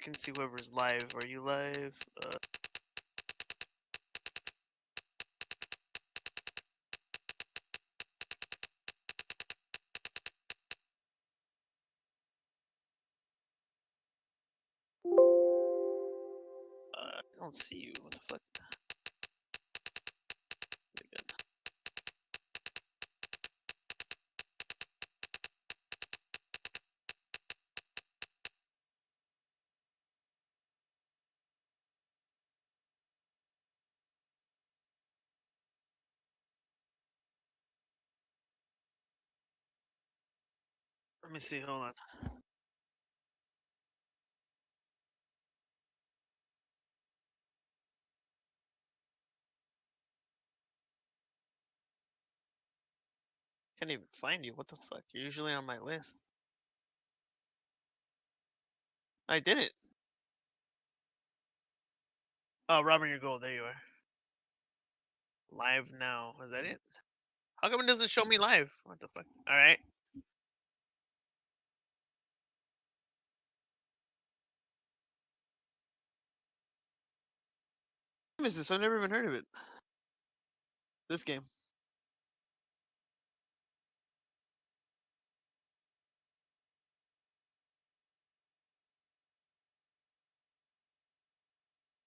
can see whoever's live. Are you live? I don't see you. What the fuck? Okay, good. Let me see. Hold on. Can't even find you. What the fuck? You're usually on my list. I did it. Oh, robbing your gold. There you are. Live now. Is that it? How come it doesn't show me live? What the fuck? All right. What is this? I've never even heard of it. This game.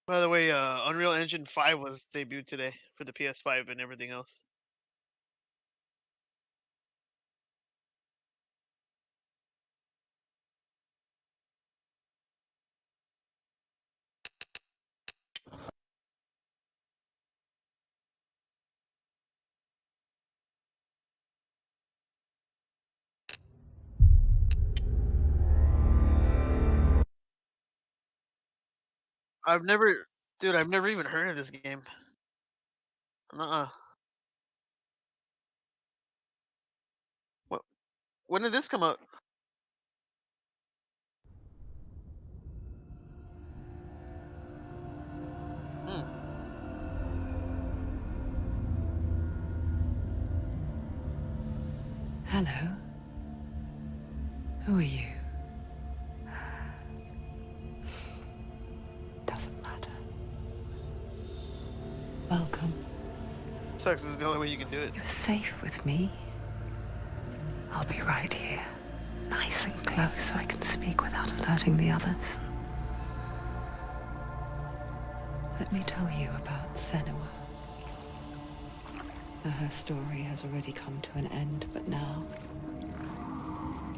By the way, Unreal Engine 5 was debuted today for the PS5 and everything else. Dude, I've never even heard of this game. Uh-uh. What? When did this come out? Hmm. Hello. Who are you? Doesn't matter. Welcome. Sucks. This is the only way you can do it. You're safe with me. I'll be right here. Nice and close so I can speak without alerting the others. Let me tell you about Senua. Her story has already come to an end, but now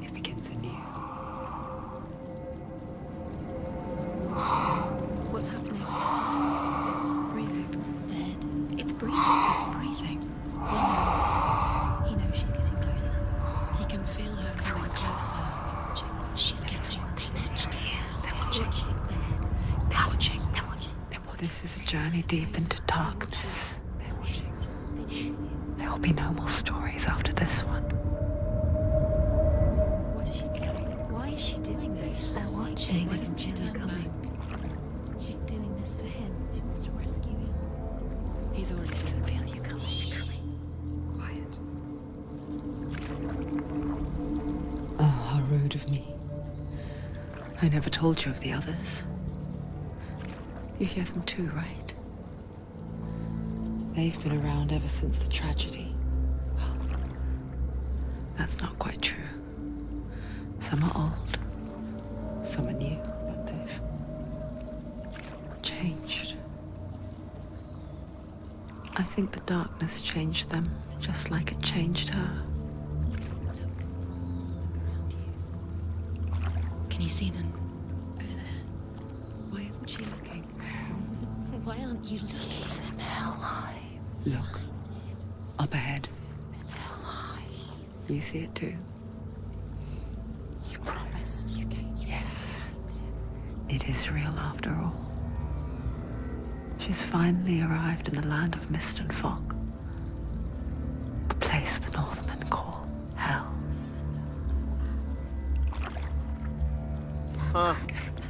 it begins anew. What's happening? It's breathing. Dead. It's breathing. It's breathing. He knows she's getting closer. He can feel her coming closer. She's getting closer. They're watching. They're watching. They're watching. This is a journey deep into darkness. There will be no more stories after this one. What is she doing? Why is she doing this? They're watching. Why doesn't she know coming? She's doing this for him. She wants to rescue him. He's already doing it. Feel you coming. Quiet. Oh, how rude of me. I never told you of the others. You hear them too, right? They've been around ever since the tragedy. Well, that's not quite true. Some are old, some are new, but they've changed. I think the darkness changed them, just like it changed her. Can you see them? Over there. Why isn't she looking? Why aren't you looking? He's in hell high. Look, up ahead. You see it too? You promised you came. Yes. It is real after all. She's finally arrived in the land of mist and fog. The place the Northmen call hell. Huh.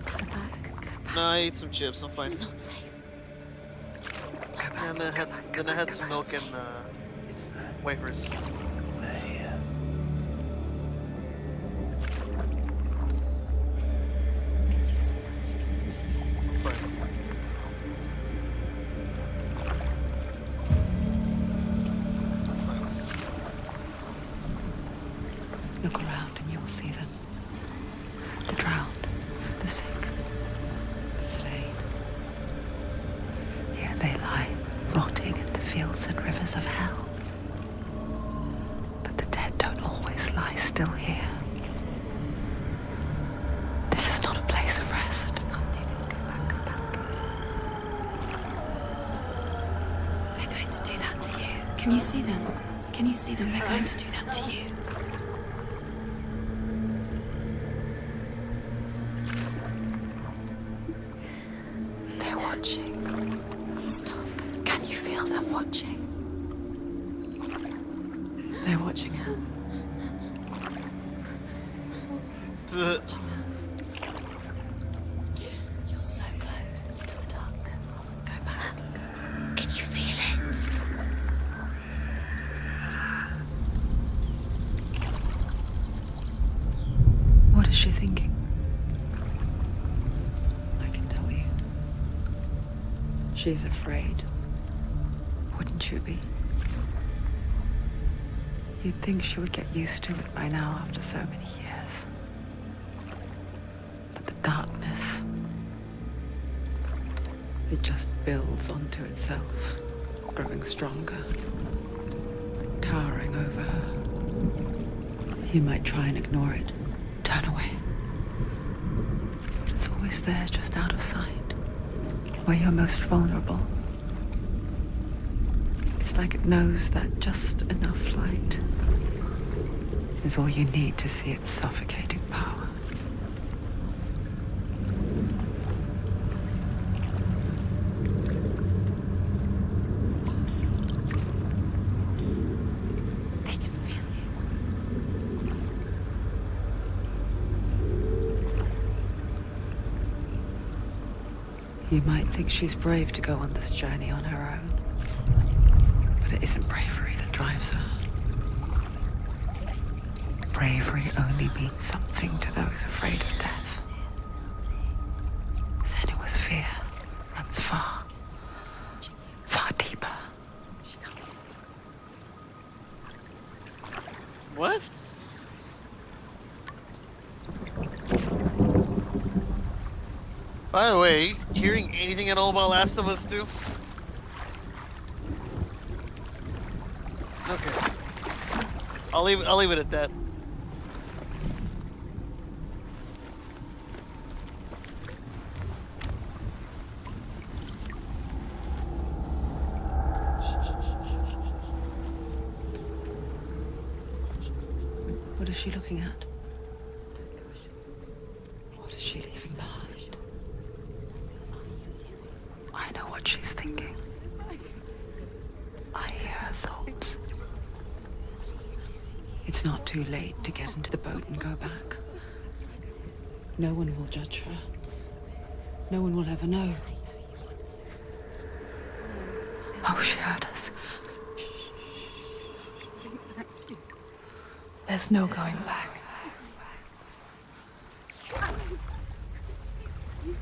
Go back. No, I ate some chips. I'm fine. It's not safe. And then I had some milk and wafers. They're here. You Look around and you will see them. The drowned, the sick, the slain. Here they lie, rotting in the fields and rivers of hell. But the dead don't always lie still here. This is not a place of rest. You can't do this. Go back, go back. They're going to do that to you. Can you see them? Can you see them? They're going to do that to you. They're watching. Stop. Can you feel them watching? They're watching her. You're so close to the darkness. Go back. Can you feel it? What is she thinking? I can tell you. She's afraid. Wouldn't you be? You'd think she would get used to it by now after so many years. But the darkness, it just builds onto itself, growing stronger, towering over her. You might try and ignore it, turn away. But it's always there, just out of sight, where you're most vulnerable. It's like it knows that just enough light is all you need to see its suffocating power. They can feel you. You might think she's brave to go on this journey on her own, but it isn't bravery that drives her. Bravery only means something to those afraid of death. Senua's fear runs far, far deeper. What? By the way, hearing anything at all about Last of Us 2? Okay. I'll leave it at that. What is she looking at? What is she leaving behind? I know what she's thinking. I hear her thoughts. It's not too late to get into the boat and go back. No one will judge her. No one will ever know. Oh, she heard us. There's no going back. You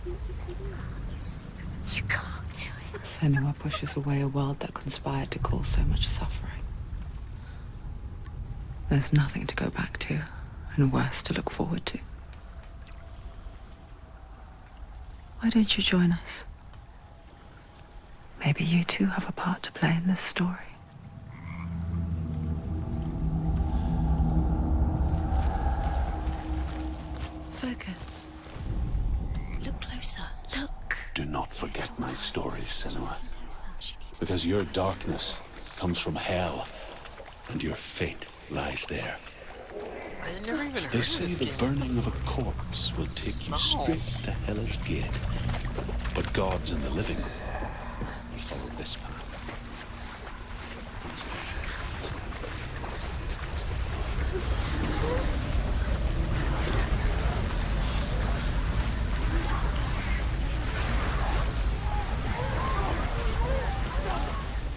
can't do it. Senua pushes away a world that conspired to cause so much suffering. There's nothing to go back to, and worse to look forward to. Why don't you join us? Maybe you too have a part to play in this story. Focus. Look closer. Look. Do not forget my story, Senua. She needs Because your darkness comes from hell, and your fate lies there. I never even heard They of say this the game. burning of a corpse will take you No. straight to Hell's Gate. But gods and the living will follow this path.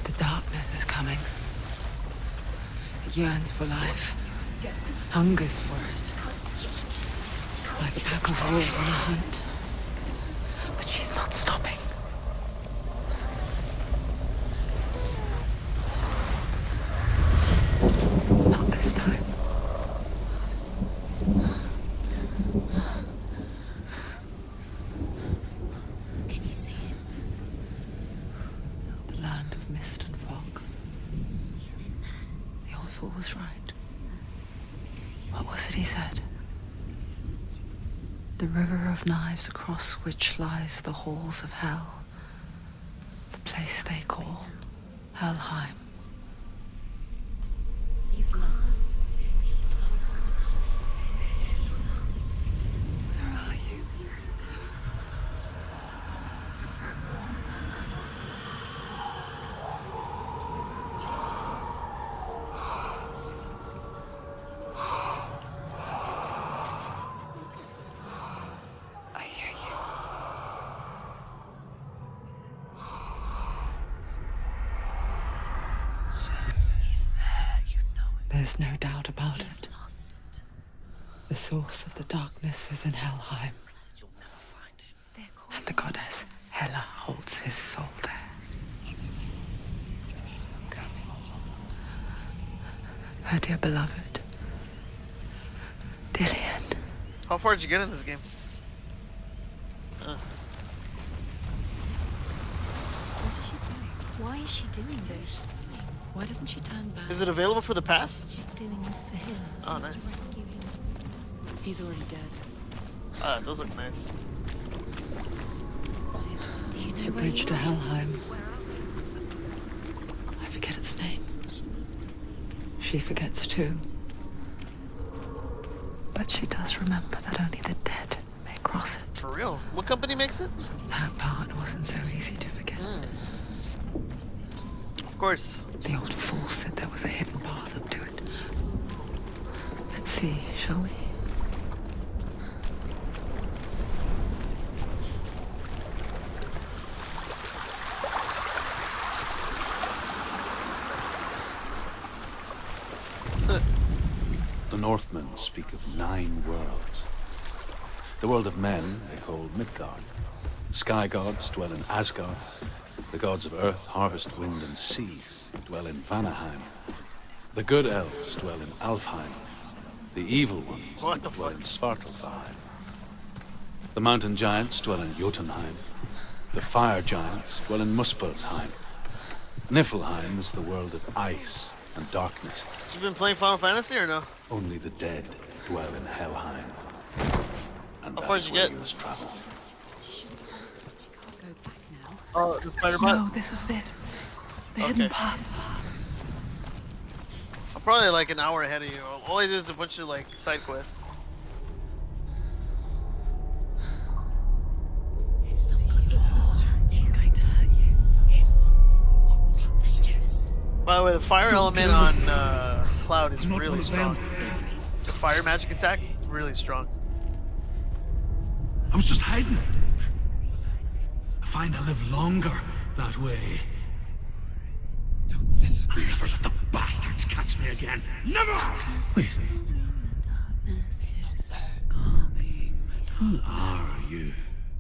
The darkness is coming. It yearns for life, hungers for it, like a pack of wolves on a hunt. But she's not stopping. Not this time. fool was right. What was it he said? The river of knives across which lies the halls of hell. The place they call Helheim. He's lost. He's lost. Where are you? I hear you. He's there, you know it. There's no doubt about it. Lost. The source of the darkness is in Helheim, and the goddess Hela holds his soul there. Her dear beloved, Dillian. How far did you get in this game? What is she doing? Why is she doing this? Why doesn't she turn back? Is it available for the pass? She's doing this for him. She Oh, wants nice. to rescue him. He's already dead. Ah, it does look nice. Do you know The where bridge he to is? Helheim. I forget its name. She needs to save his She forgets too. soul to be But she does remember that only the dead may cross it. For real? What company makes it? That part wasn't so easy to forget. Of course. The old fool said there was a hidden path up to it. Let's see, shall we? The Northmen speak of 9 worlds. The world of men they call Midgard. Sky gods dwell in Asgard. The gods of earth, harvest, wind, and sea dwell in Vanaheim. The good elves dwell in Alfheim. The evil ones What the dwell fuck? in Svartalfheim. The mountain giants dwell in Jotunheim. The fire giants dwell in Muspelheim. Niflheim is the world of ice and darkness. You been playing Final Fantasy or no? Only the dead dwell in Helheim. And How far that is did you where get? you must travel. She can't go back now. Oh, the spider bot? No, this is it. The hidden Okay. path. I'm probably like an hour ahead of you. All I did is a bunch of like side quests. It's not good for you. It's going to hurt you. It's dangerous. By the way, the fire element on Cloud is really strong. The fire magic attack is really strong. I was just hiding. I find I live longer that way. Don't listen. I'll never let the bastards catch me again. Never! Wait. Who are you?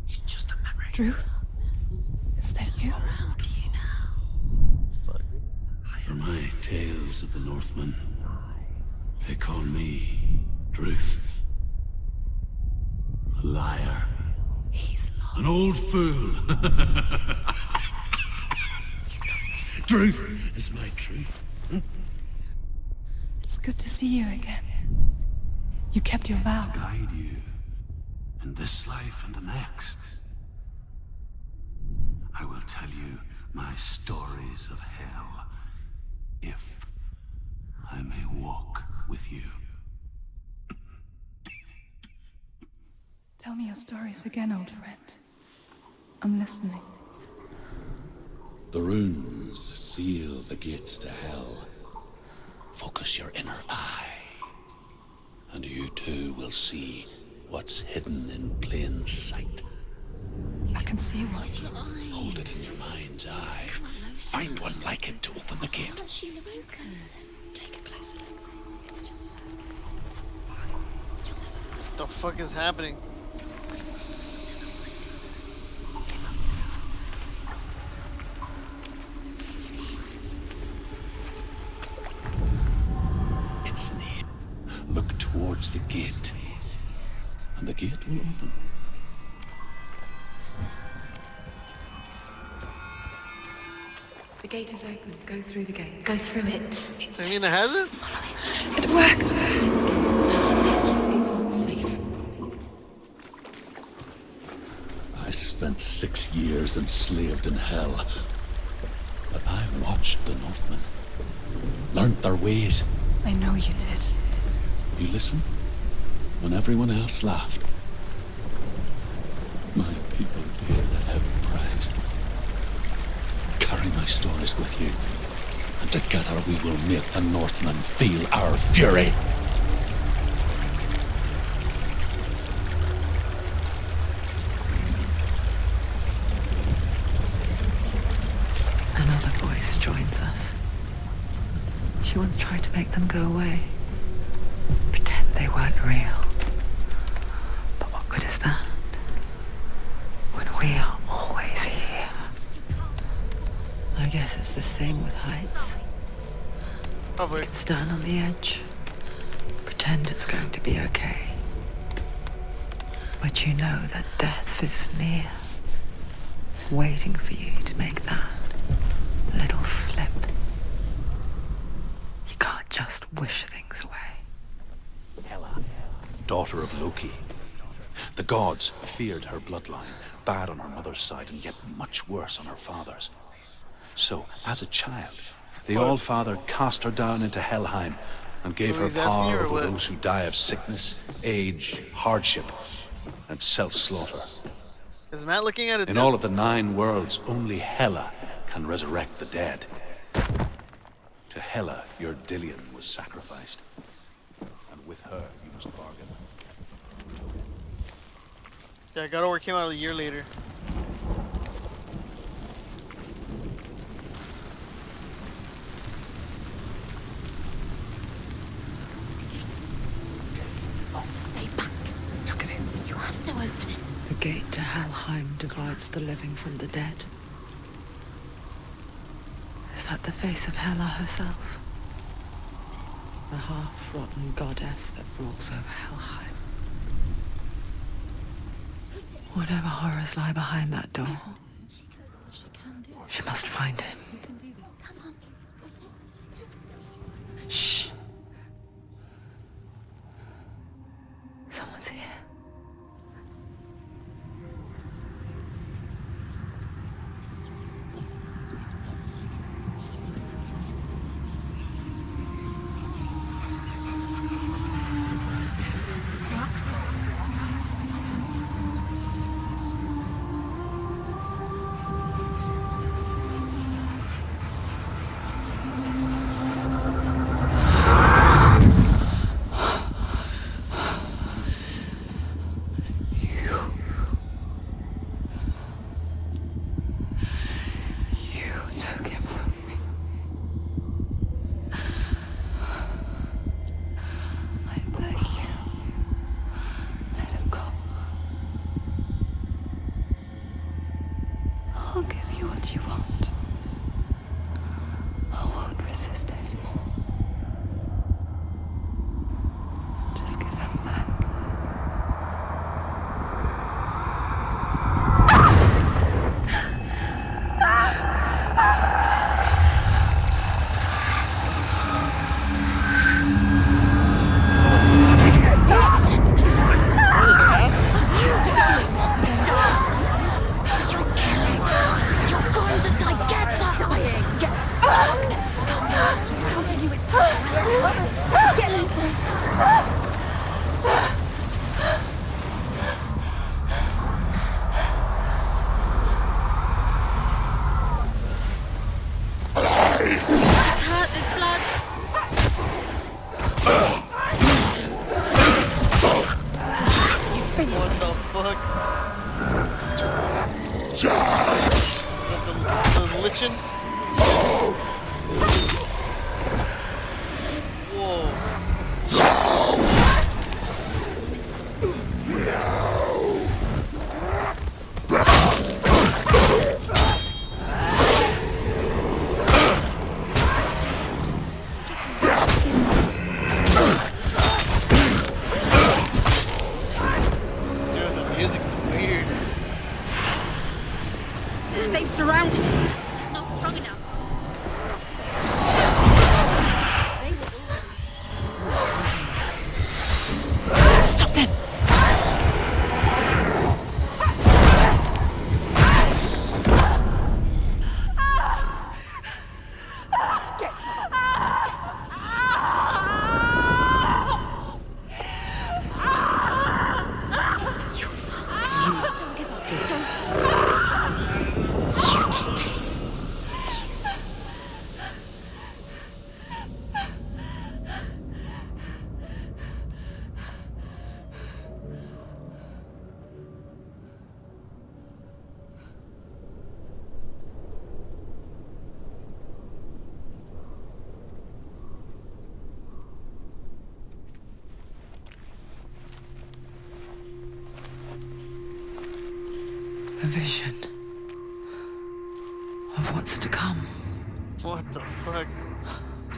It's just a memory. Druth? Is that you? Around you now. For my tales of the Northmen, they call me Druth. A liar. He's lost. An old fool. Truth is my truth. It's good to see you again. You kept your vow. Guide you in this life and the next. I will tell you my stories of hell, if I may walk with you. Tell me your stories again, old friend. I'm listening. The runes seal the gates to hell. Focus your inner eye, and you too will see what's hidden in plain sight. I can see what. Hold it in your mind's eye. Find one like it to open the gate. She focus. Take a closer look. It's just. What the fuck is happening? It's near. Look towards the gate, and the gate will open. The gate is open. Go through the gate. Go through it. I mean, it has it? Follow it. It works. I'll take you. It's not safe. I spent 6 years enslaved in hell. But I watched the Northmen. Learned their ways. I know you did. You listened when everyone else laughed. My people paid a heavy price. Carry my stories with you, and together we will make the Northmen feel our fury. Another voice joins us. She once tried to make them go away. Pretend they weren't real. But what good is that? When we are always here. I guess it's the same with heights. Probably. Stand on the edge. Pretend it's going to be okay. But you know that death is near. Waiting for you to make that little slip. You can't just wish things away. Hela, daughter of Loki. The gods feared her bloodline, bad on her mother's side and yet much worse on her father's. So, as a child, the All-Father cast her down into Helheim and gave her He's asking you power or over what? those who die of sickness, age, hardship, and self-slaughter. Is Matt looking at it In too? all of the 9 worlds, only Hela can resurrect the dead. To Hela, your Dillion was sacrificed. And with her, you must bargain. Yeah, God of War came out a year later. Stay back. Look at it. You have to open it. The gate to Helheim divides the living from the dead. Is that the face of Hela herself? The half-rotten goddess that rules over Helheim. Whatever horrors lie behind that door, She can do it. she must find him. You can do this. Come on. Shh. Someone's here. You took him from me. I beg you. Let him go. I'll give you what you want. I won't resist anymore. Just give him back. You're going to die. Get up. Dying. Darkness is coming. Come to you. It's It's hurt. There's blood. You finished. What the fuck? Just The lichen? Whoa. Dude, the music's weird. They surrounded you. She's not strong enough. A vision of what's to come. What the fuck?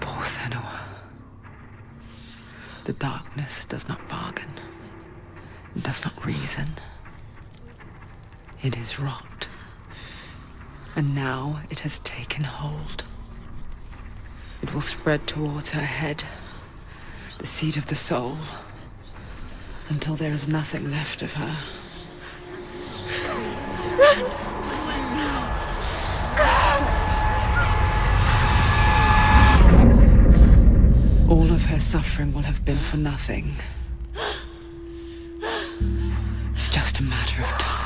Poor Senua. The darkness does not bargain. It does not reason. It is rot. And now it has taken hold. It will spread towards her head, the seat of the soul, until there is nothing left of her. All of her suffering will have been for nothing. It's just a matter of time.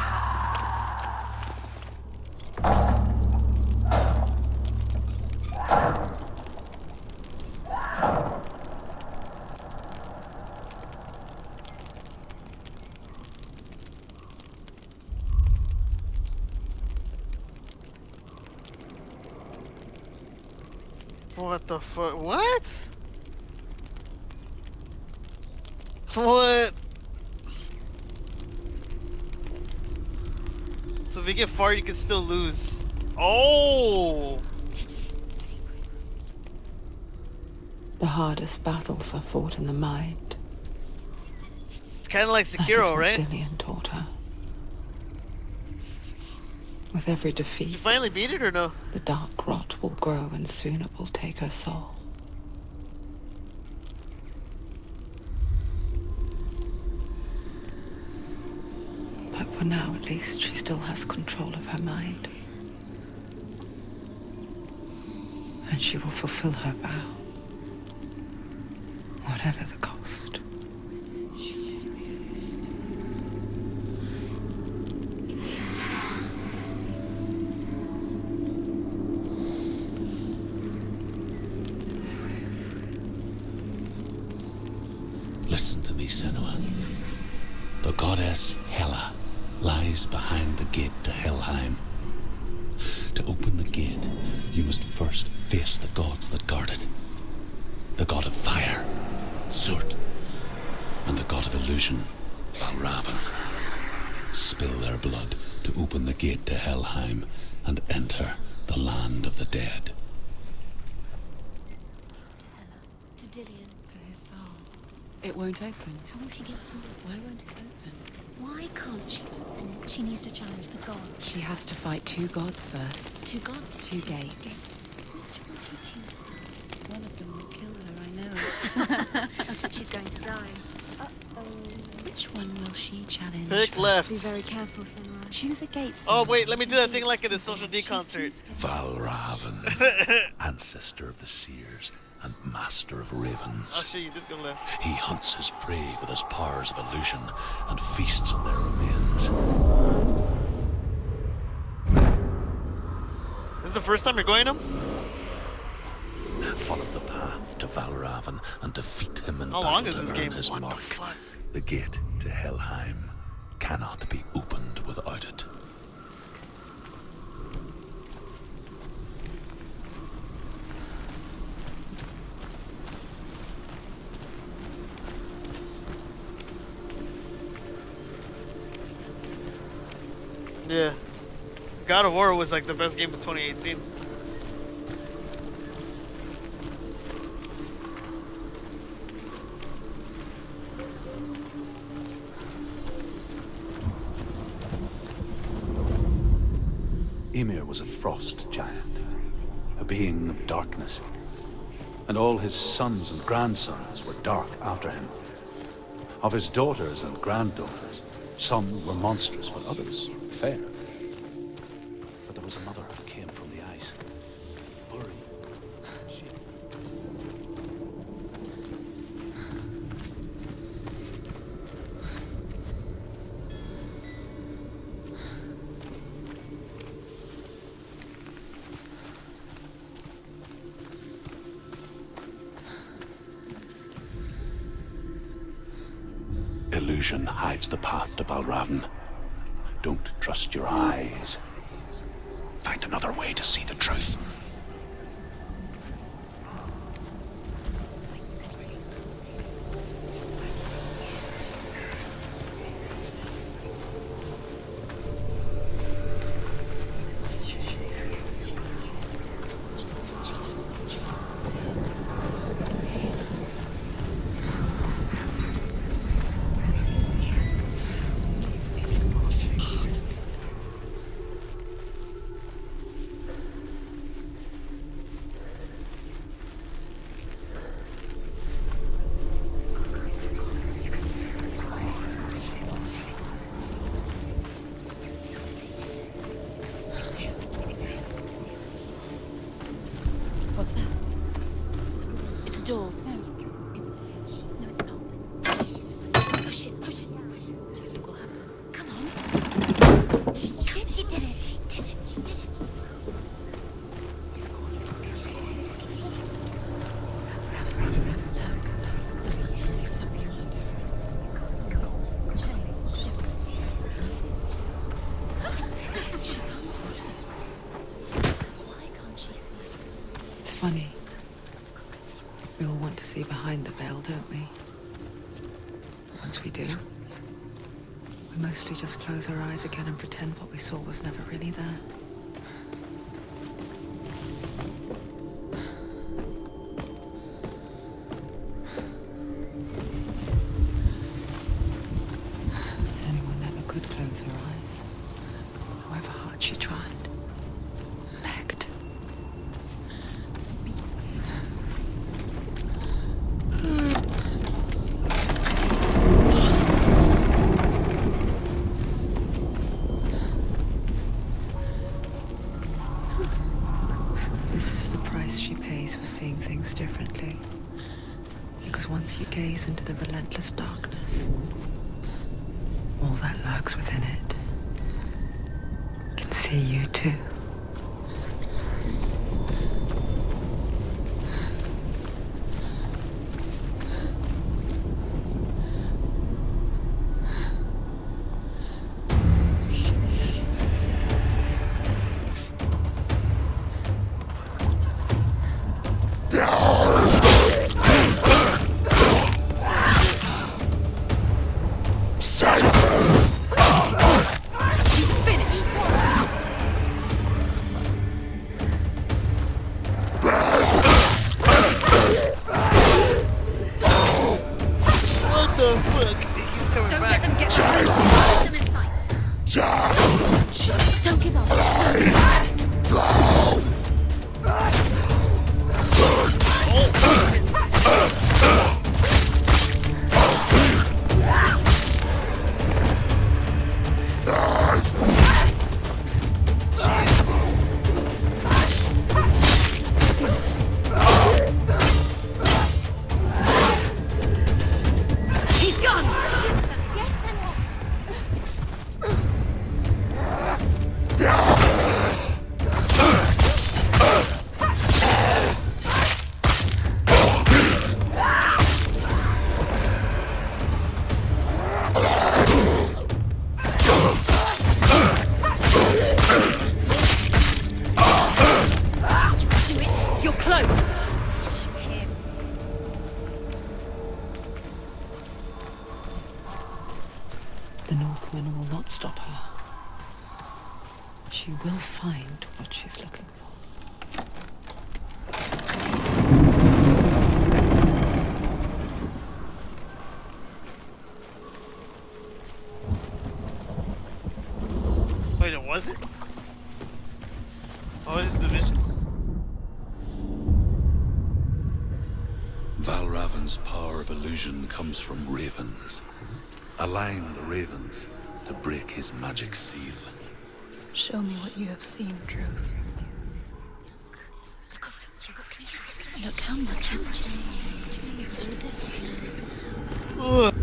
What the fuck? What? What? So if you get far, you can still lose. Oh! The hardest battles are fought in the mind. It's kind of like That is Sekiro, what right? Dillian taught her. With every Did defeat, you finally beat it or no? the dark rot will grow and soon it will take her soul. But for now, at least, she still has control of her mind. And she will fulfill her vow, whatever the cost. Listen to me, Senua. The goddess Hela lies behind the gate to Helheim. To open the gate, you must first face the gods that guard it. The god of fire, Surt, and the god of illusion, Valravn. Spill their blood to open the gate to Helheim and enter the land of the dead. To Dillian. To his soul. It won't open. How will she get through? Why won't it open? Why can't she open it? She needs to challenge the gods. She has to fight two gods first. Two gods? Two gates. Which will she choose first? One of them will kill her, I know. She's going to die. Which one will she challenge? Pick first? left. Be very careful, Senua. Choose a gate. Oh Senua. wait, let me do that thing like at a Social D concert. Valravn, ancestor of the seers and master of ravens. I'll show you. Just go left. He hunts his prey with his powers of illusion and feasts on their remains. This is the first time you're going him? Follow the path to Valravn and defeat him in How long battle is this to earn game? his What the mark. fuck? The gate to Helheim cannot be opened without it. Yeah. God of War was like the best game of 2018. Ymir was a frost giant, a being of darkness, and all his sons and grandsons were dark after him. Of his daughters and granddaughters, some were monstrous, but others fair. But there was another who came from the ice. Uri. She... Illusion hides the path to Valravn. Don't trust your eyes. Find another way to see the truth. tell, don't we? Once we do, we mostly just close our eyes again and pretend what we saw was never really there. As anyone never could close her eyes, however hard she tried. Begged. This is the price she pays for seeing things differently. Because once you gaze into the relentless darkness, all that lurks within it can see you too. What the fuck? He keeps coming Don't back. let them get behind you. Keep them in sight. Don't give up. He's gone. Yes, Senor. Do it. You're close. The Northwind will not stop her. She will find what she's looking for. Wait, it wasn't? Oh, this is the vision. Valravan's power of illusion comes from ravens. Align the ravens to break his magic seal. Show me what you have seen, Truth. Look how much it's changed. It's all different now. Ugh.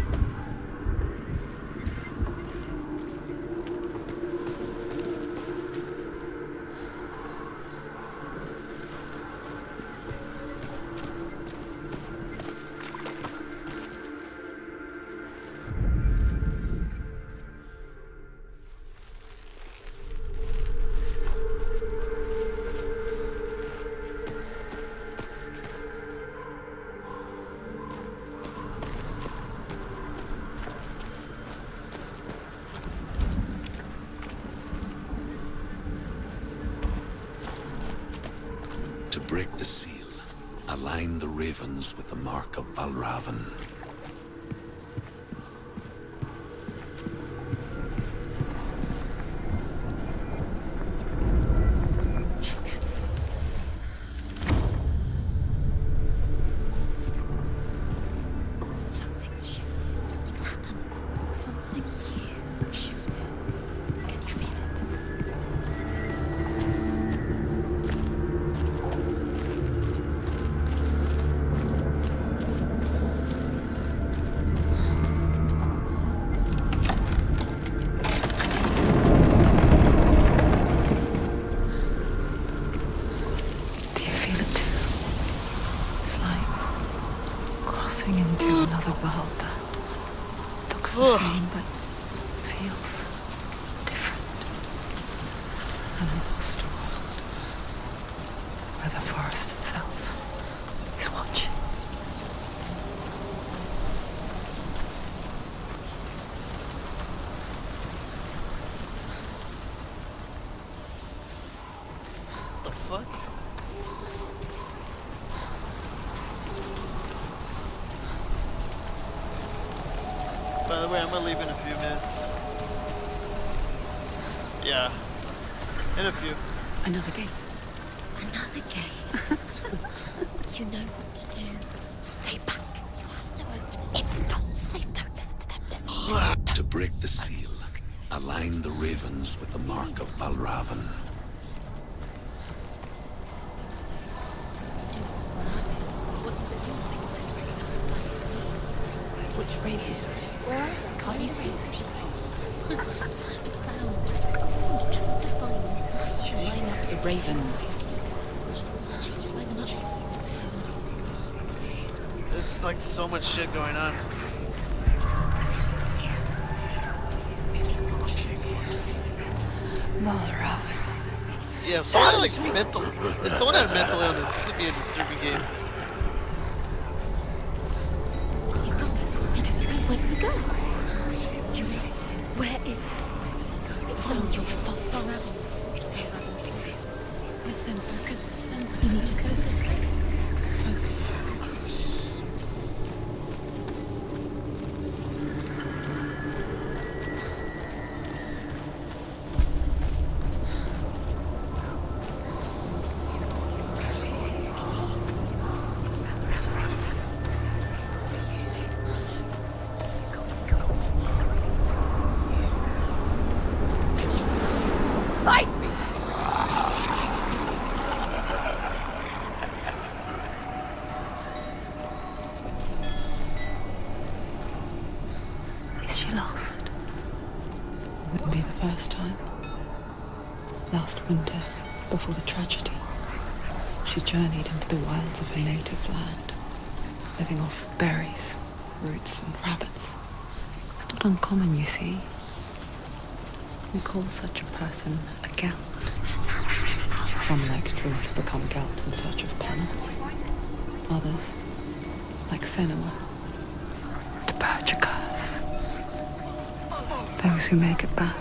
To break the seal, align the ravens with the mark of Valravan. Something's shifted. Something's happened. Something huge shifted. Can you feel it? Do you feel it too? It's like crossing into another world that looks the Ugh. same but feels different. An imposter world where the forest itself is watching. By the way, I'm gonna leave in a few minutes. Yeah, in a few. Another gate. Another gate. You know what to do. Stay back. You have to open it. It's not safe. Don't listen to them. Listen. To break the seal, align the ravens with the mark of Valravan. What does it do? Which ravens? Where are they? Can't you see them? She thinks. Trying to find. Line up the ravens. Line them up. There's like so much shit going on. Valravan. Yeah, if someone had like mental, if someone had mental illness, this would be a disturbing game. He's gone. He doesn't know. Where did he go? You missed him. Where is he? It was all your fault. Listen, focus. Listen. You need to focus. Focus. Is she lost? Wouldn't be the first time. Last winter, before the tragedy, she journeyed into the wilds of her native land, living off berries, roots, and rabbits. It's not uncommon, you see. We call such a person a Gelt. Some, like Truth, become Gelt in search of penance. Others, like Senua, to purge a curse. Those who make it back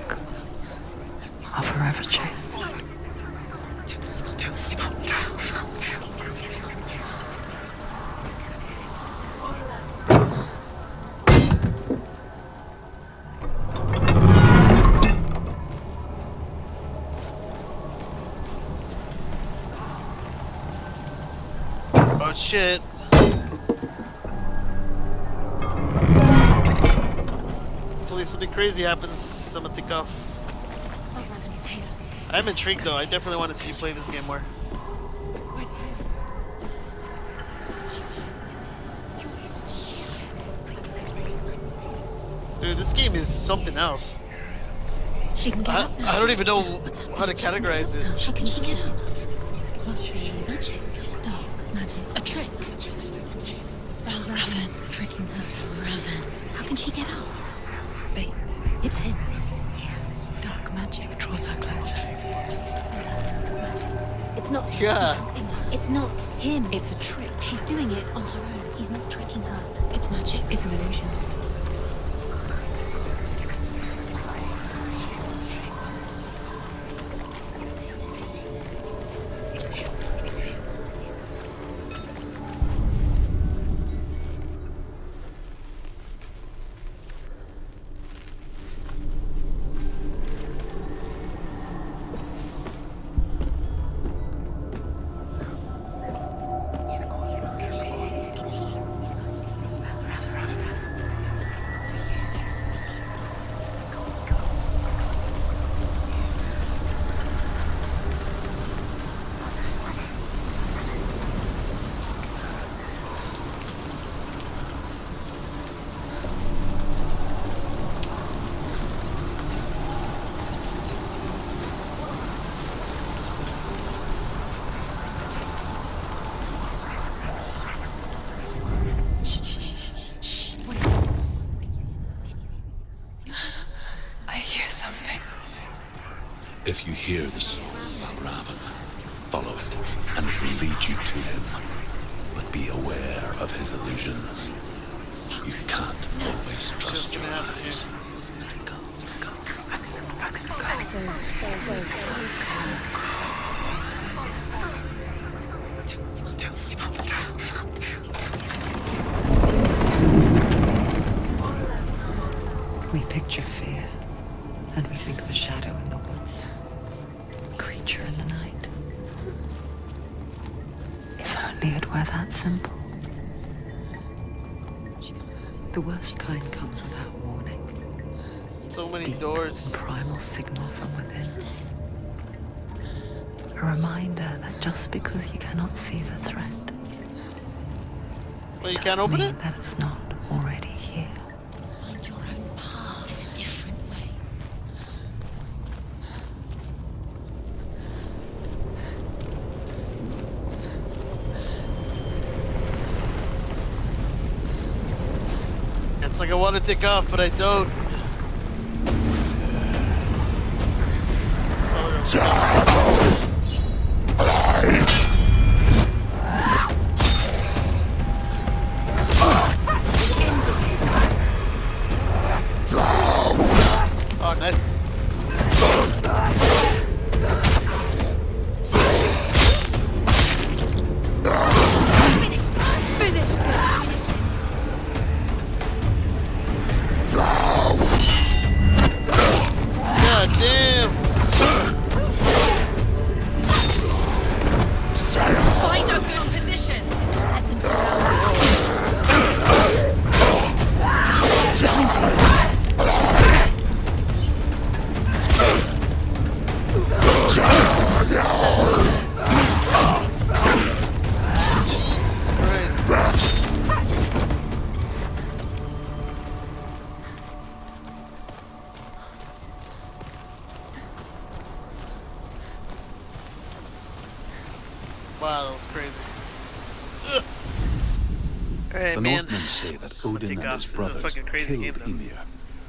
are forever changed. Oh shit. Hopefully something crazy happens. Someone take off. I'm intrigued though. I definitely want to see you play this game more. Dude, this game is something else. She can get out now. I don't even know What's how to happening? categorize it. How can she get out? Must be magic. Dark magic. A trick. Valravan tricking her. Valravan. How can she get out? Bait. It's him. Dark magic draws her closer. It's not him. Yeah. He's helping her. It's not him. It's a trick. She's doing it on her own. He's not tricking her. It's magic. It's an illusion. If you hear the soul of Valravan, follow it, and it will lead you to him. But be aware of his illusions. You can't always Just trust your gonna happen here. eyes. We picture fear, and we think of a shadow in the woods, a creature in the night. If only it were that simple. The worst kind comes without warning. So many Deep doors. and primal signal from within. A reminder that just because you cannot see the threat, Well, you doesn't can't open mean it? that it's not already here. Find your own path. There's a different way. It's like I want to take off, but I don't. That's all I know. Oh, nice. God damn. Find a good position. Let them surround you. Jesus Christ. Wow, that was crazy. Alright, The man. Northmen say that I'm gonna Odin take and off. his This is a brothers fucking crazy killed game, though. Ymir,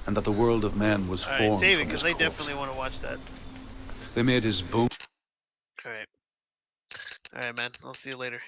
and that the world of man was Alright, formed save it, from because his I corpse. definitely want to watch that. They made his bone. Alright. Alright, man. I'll see you later.